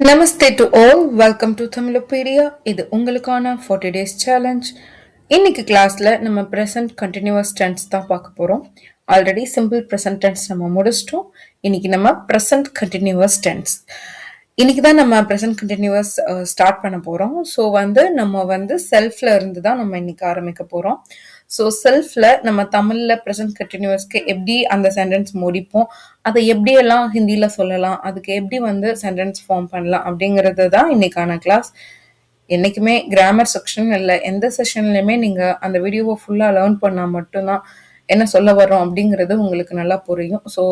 Namaste to all. Welcome to Tamilopedia. இது உங்களுக்கான 40 days challenge. இன்னைக்கு கிளாஸ்ல நம்ம present continuous tense தான் பார்க்க போறோம். ஆல்ரெடி simple present tense நம்ம முடிச்சிட்டோம். இன்னைக்கு நம்ம present continuous tense. இன்னைக்கு தான் நம்ம present continuous ஸ்டார்ட் பண்ண போறோம். ஸோ நம்ம செல்ஃப்ல இருந்து தான் நம்ம இன்னைக்கு ஆரம்பிக்க போறோம். ஸோ செல்ஃப்ல நம்ம தமிழ்ல ப்ரெசன்ட் கண்டினியூஸ்க்கு எப்படி அந்த சென்டென்ஸ் முடிப்போம், அதை எப்படியெல்லாம் ஹிந்தியில சொல்லலாம், அதுக்கு எப்படி சென்டென்ஸ் ஃபார்ம் பண்ணலாம் அப்படிங்கிறது தான் இன்னைக்கான கிளாஸ். என்னைக்குமே கிராமர் செக்ஷன் இல்லை, எந்த செஷன்லையுமே நீங்க அந்த வீடியோவை ஃபுல்லா லேர்ன் பண்ணா மட்டும்தான் என்ன சொல்ல வரோம் அப்படிங்கிறது உங்களுக்கு நல்லா புரியும். ஸோ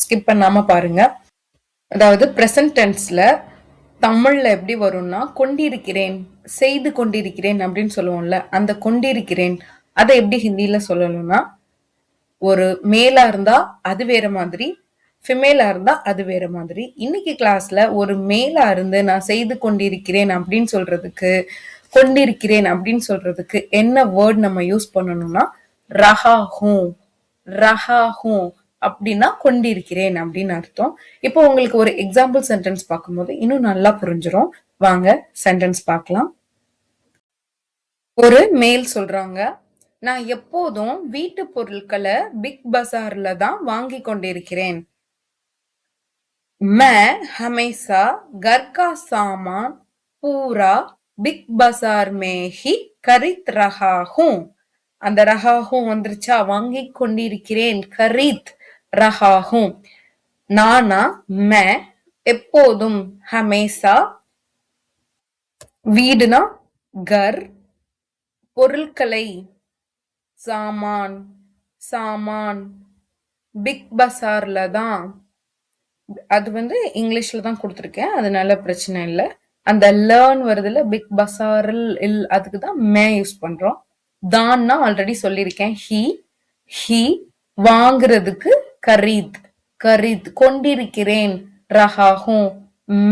ஸ்கிப் பண்ணாம பாருங்க. அதாவது ப்ரெசன்ட் டென்ஸ்ல தமிழ்ல எப்படி வரும்னா, கொண்டிருக்கிறேன், செய்து கொண்டிருக்கிறேன் அப்படின்னு சொல்லுவோம்ல, அந்த கொண்டிருக்கிறேன் அதை எப்படி ஹிந்தியில சொல்லணும்னா, ஒரு மேலா இருந்தா அது வேற மாதிரி, ஃபிமேலா இருந்தா அது வேற மாதிரி. இன்னைக்கு கிளாஸ்ல ஒரு மேலா இருந்து நான் செய்து கொண்டிருக்கிறேன் அப்படின்னு சொல்றதுக்கு, கொண்டிருக்கிறேன் அப்படின்னு சொல்றதுக்கு என்ன வேர்ட் நம்ம யூஸ் பண்ணணும்னா, ரஹா ஹூ, ரஹா ஹூ அப்படின்னா கொண்டிருக்கிறேன் அப்படின்னு அர்த்தம். இப்போ உங்களுக்கு ஒரு எக்ஸாம்பிள் சென்டென்ஸ் பார்க்கும்போது இன்னும் நல்லா புரிஞ்சிடும். வாங்க சென்டென்ஸ் பார்க்கலாம். ஒரு மேல் சொல்றாங்க, நான் எப்போதும் வீட்டு பொருட்களை பிக் பஜார்ல தான் வாங்கி கொண்டிருக்கிறேன். मैं हमेशा घर का सामान पूरा बिग बाजार में ही खरीद रहा हूँ. அந்த ரஹா ஹூ வந்துருச்சா, வாங்கி கொண்டிருக்கிறேன், கரீத் ரஹா ஹூ. நானா, மே, எப்போதும், ஹமேசா, வீடுனா கர், பொருட்களை சாமான், சாமான், பிக் பசார்ல தான், அது இங்கிலீஷ்ல தான் கொடுத்துருக்கேன், அதனால பிரச்சனை இல்லை. அந்த லேர்ன் வருதுல, பிக் பசாரில் இல், அதுக்கு தான் மே யூஸ் பண்றோம். தான்னா ஆல்ரெடி சொல்லியிருக்கேன், ஹி, ஹி, வாங்குறதுக்கு கரீத், கரீத், கொண்டிருக்கிறேன், ரஹா ஹூ,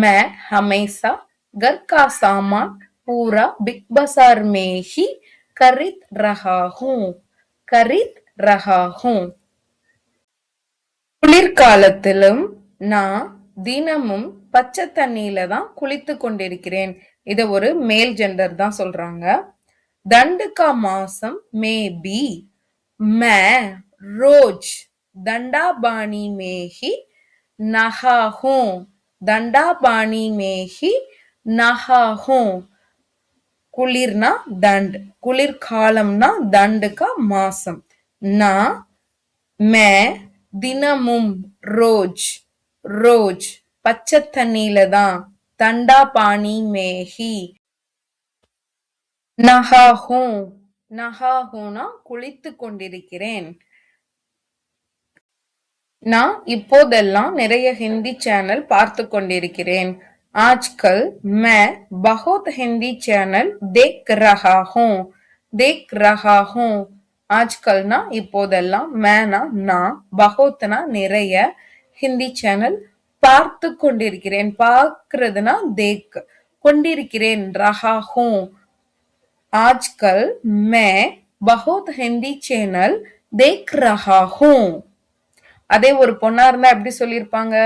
மே ஹமேசா கர் கா சாமான் பூரா பிக் பசார் மே ஹி கரீத் ரஹா ஹூ, கரீத் ரஹா ஹூ. குளிர்காலத்திலும் நான் தினமும் பச்சை தண்ணியில தான் குளித்து கொண்டிருக்கிறேன். இத ஒரு மேல் ஜெண்டர் தான் சொல்றாங்க. दंड का मौसम में भी मैं रोज दंडाबानी में ही नहा हूं. दंडाबानी में ही नहा हूं. குளிர்னா தண்ட், குளிர்காலம்னா தண்டு கா மாசம். நான், மே, தினமும், ரோஜ், ரோஜ், பச்சை தண்ணியில தான், தண்டா பானி மேஹி, நஹா ஹூ, நஹா ஹூனா குளித்து கொண்டிருக்கிறேன். நான் இப்போதெல்லாம் நிறைய ஹிந்தி சேனல் பார்த்து கொண்டிருக்கிறேன். आजकल मैं बहुत हिंदी चैनल देख रहा हूँ. देख रहा हूँ. ஆஜ்கல்னா இப்போதெல்லாம், மேனா நான், பகோத்னா நிறைய, ஹிந்தி சேனல் பார்த்து கொண்டிருக்கிறேன், பார்க்கிறதுனா தேக், கொண்டிருக்கிறேன் ரஹா ஹூ. ஆஜ்கல் மே பஹுத் ஹிந்தி சேனல் தேக் ரஹா ஹூ. அதே ஒரு பொண்ணா இருந்தா எப்படி சொல்லியிருப்பாங்க,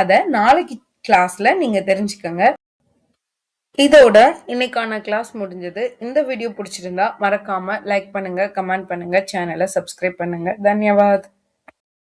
அத நாளைக்கு கிளாஸ்ல நீங்க தெரிஞ்சுக்கங்க. இதோட இன்னைக்கான கிளாஸ் முடிஞ்சது. இந்த வீடியோ பிடிச்சிருந்தா மறக்காம லைக் பண்ணுங்க, கமெண்ட் பண்ணுங்க, சேனலை சப்ஸ்கிரைப் பண்ணுங்க. தன்யவாத்.